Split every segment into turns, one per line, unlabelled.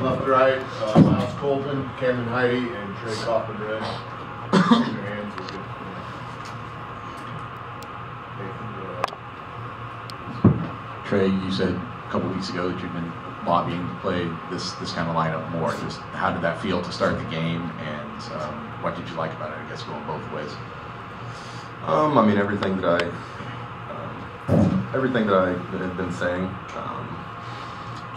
Left to right, Myles Colvin, Camden Heide, and Trey Kaufman-Renn. Your hands are good.
Trey, you said a couple weeks ago that you've been lobbying to play this kind of lineup more. Just how did that feel to start the game, and what did you like about it? I guess going both ways.
I mean, everything that I have been saying.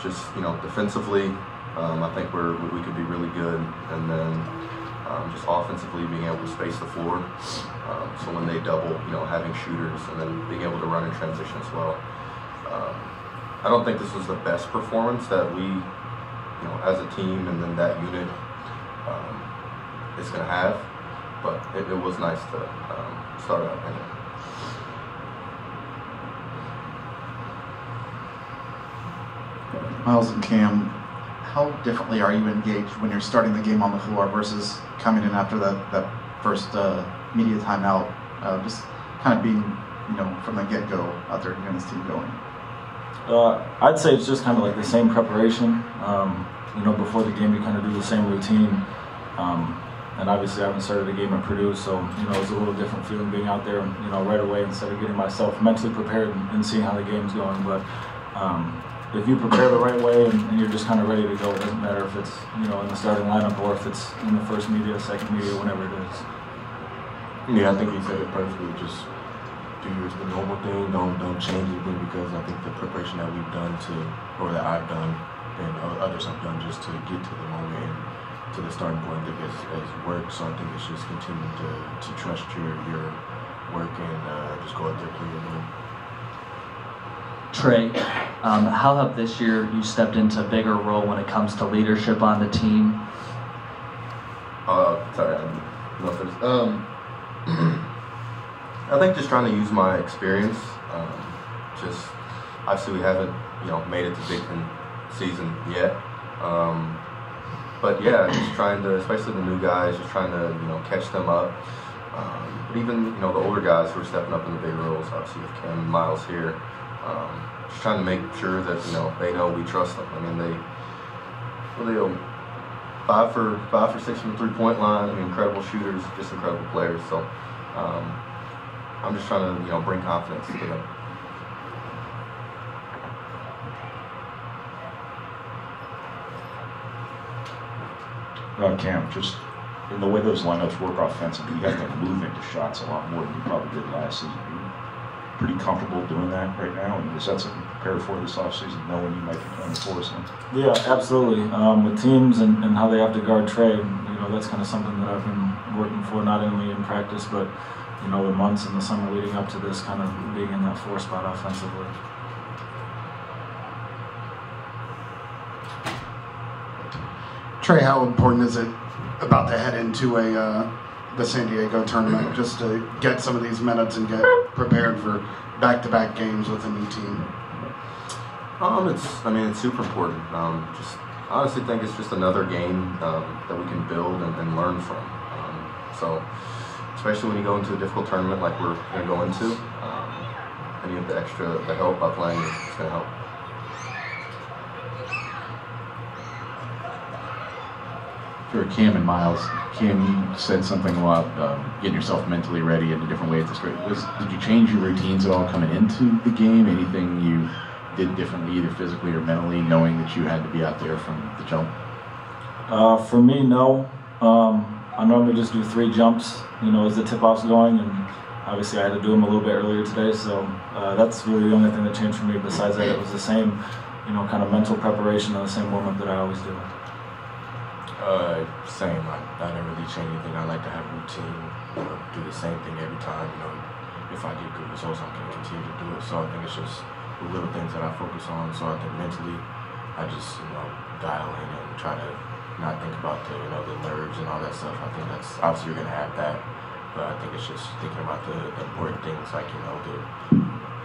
Just defensively, I think we could be really good, and then just offensively being able to space the floor. So when they double, having shooters, and then being able to run in transition as well. I don't think this was the best performance that we, as a team, and then that unit is going to have, but it was nice to start out anyway.
Myles and Cam, how differently are you engaged when you're starting the game on the floor versus coming in after that first media timeout? Just kind of being, from the get-go out there getting this team going.
I'd say it's just kind of like the same preparation. Before the game, you kind of do the same routine. And obviously, I haven't started a game at Purdue, so it's a little different feeling being out there, right away instead of getting myself mentally prepared and seeing how the game's going. But if you prepare the right way and you're just kind of ready to go, it doesn't matter if it's in the starting lineup or if it's in the first media, second media, whenever it is.
Yeah, I think he said it perfectly. Just do the normal thing. Don't change anything, because I think the preparation that we've done that I've done and others have done just to get to the moment and to the starting point, I think has worked. So I think it's just continue to trust your work and just go out there and play your game.
Trey, how have this year you stepped into a bigger role when it comes to leadership on the team?
Sorry, I'm not finished. I think just trying to use my experience. Just obviously we haven't made it to Big Ten season yet, but yeah, just trying to, especially the new guys, just trying to catch them up. But even the older guys who are stepping up in the big roles, obviously with Cam and Myles here. Just trying to make sure that they know we trust them. I mean, they 5 for 6 from the 3-point line. I mean, incredible shooters, just incredible players. So I'm just trying to bring confidence to them.
Cam, just in the way those lineups work offensively, you have to move into shots a lot more than you probably did last season. Pretty comfortable doing that right now, and is that something you prepare for this offseason, knowing you might be playing for us?
Yeah, absolutely. With teams and how they have to guard Trey, that's kind of something that I've been working for, not only in practice, but the months in the summer leading up to this, kind of being in that 4 spot offensively.
Trey, how important is it about to head into the San Diego tournament, just to get some of these minutes and get prepared for back-to-back games with a new team?
It's super important. Just honestly think it's just another game that we can build and learn from. So especially when you go into a difficult tournament like we're going to go into, any of the help by playing is going to help.
For Cam and Myles, Cam, you said something about getting yourself mentally ready in a different way at this grade. Did you change your routines at all coming into the game? Anything you did differently, either physically or mentally, knowing that you had to be out there from the jump?
For me, no. I normally just do 3 jumps, as the tip-off's going, and obviously I had to do them a little bit earlier today, so that's really the only thing that changed for me. Besides that, it was the same, kind of mental preparation and the same warm-up that I always do.
Same. I didn't really change anything. I like to have a routine, do the same thing every time. If I get good results, I'm going to continue to do it. So I think it's just the little things that I focus on. So I think mentally, I just dial in and try to not think about the nerves and all that stuff. I think that's obviously you're going to have that, but I think it's just thinking about the important things like the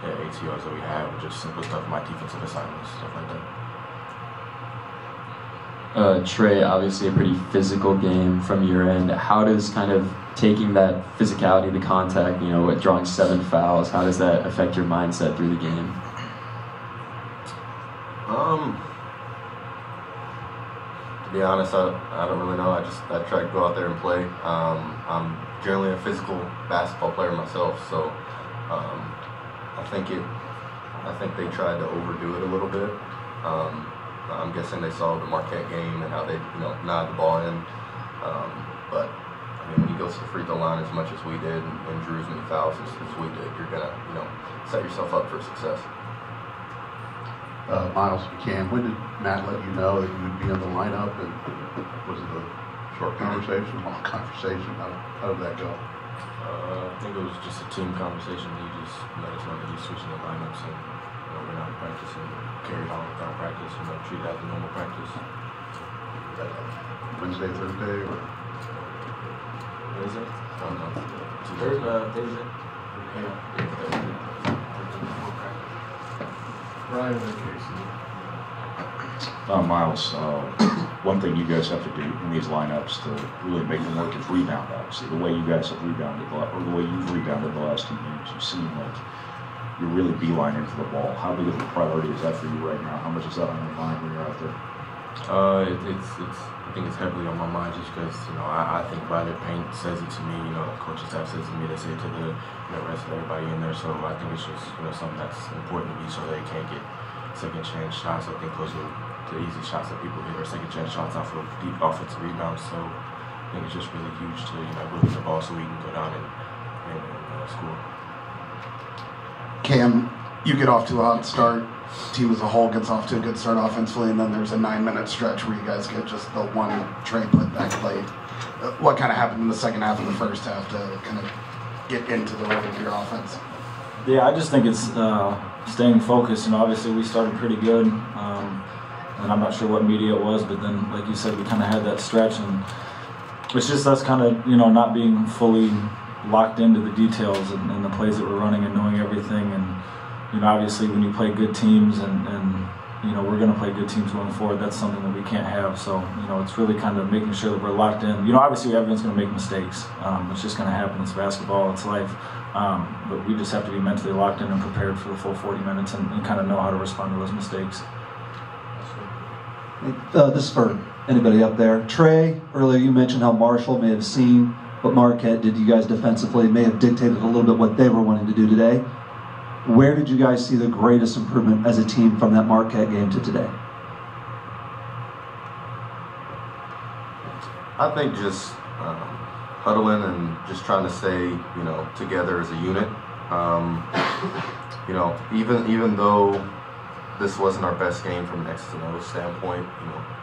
ATOs that we have, and just simple stuff, my defensive assignments, stuff like that.
Trey, obviously a pretty physical game from your end. How does kind of taking that physicality, the contact, drawing 7 fouls, how does that affect your mindset through the game?
To be honest, I don't really know. I try to go out there and play. I'm generally a physical basketball player myself, so I think they tried to overdo it a little bit. I'm guessing they saw the Marquette game and how they nod the ball in. But I mean, when you go to the free throw line as much as we did and drew as many fouls as we did, you're gonna set yourself up for success.
Myles, when did Matt let you know that you would be in the lineup? And was it a short conversation, a long conversation? How did that go?
I think it was just a team conversation. He just let us know that he's switching the lineups, and we're not practicing. Carried on with our practice, treat it as a normal practice.
Wednesday, Thursday, or
Wednesday? No.
Thursday.
Ryan and Casey.
Myles, one thing you guys have to do in these lineups to really make them work is rebound. Obviously, the way you guys have rebounded, or the way you've rebounded the last 2 games, you seem like you're really beelining for the ball. How big of a priority is that for you right now? How much is that on your mind when you're out there?
I think it's heavily on my mind just because I think Violet Paint says it to me. The coaching staff says it to me. They say it to the rest of everybody in there. So I think it's just something that's important to me so they can't get second chance shots. I think those are the easy shots that people hit, or second chance shots off of deep offensive rebounds. So I think it's just really huge to move the ball so we can go down and score.
Cam, you get off to a hot start. Team as a whole gets off to a good start offensively, and then there's a 9-minute stretch where you guys get just the one Trey put back late. What kind of happened in the second half and the first half to kind of get into the rhythm of your offense?
Yeah, I just think it's staying focused. Obviously we started pretty good, and I'm not sure what media it was, but then, like you said, we kind of had that stretch, and it's just us kind of not being fully locked into the details and the plays that we're running and knowing everything. And obviously when you play good teams and we're going to play good teams going forward, that's something that we can't have. So it's really kind of making sure that we're locked in. Obviously everyone's going to make mistakes. It's just going to happen. It's basketball. It's life. But we just have to be mentally locked in and prepared for the full 40 minutes and kind of know how to respond to those mistakes.
This is for anybody up there. Trey, earlier you mentioned how Marshall may have seen what Marquette did to you guys defensively, may have dictated a little bit what they were wanting to do today. Where did you guys see the greatest improvement as a team from that Marquette game to today?
I think just huddling and just trying to stay, together as a unit. Even though this wasn't our best game from an X's and O's standpoint,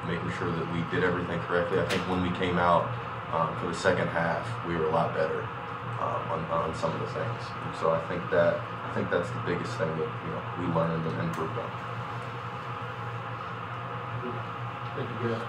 making sure that we did everything correctly. I think when we came out for the second half, we were a lot better on some of the things. And so I think that's the biggest thing that we learned and improved on.
Thank you, guys.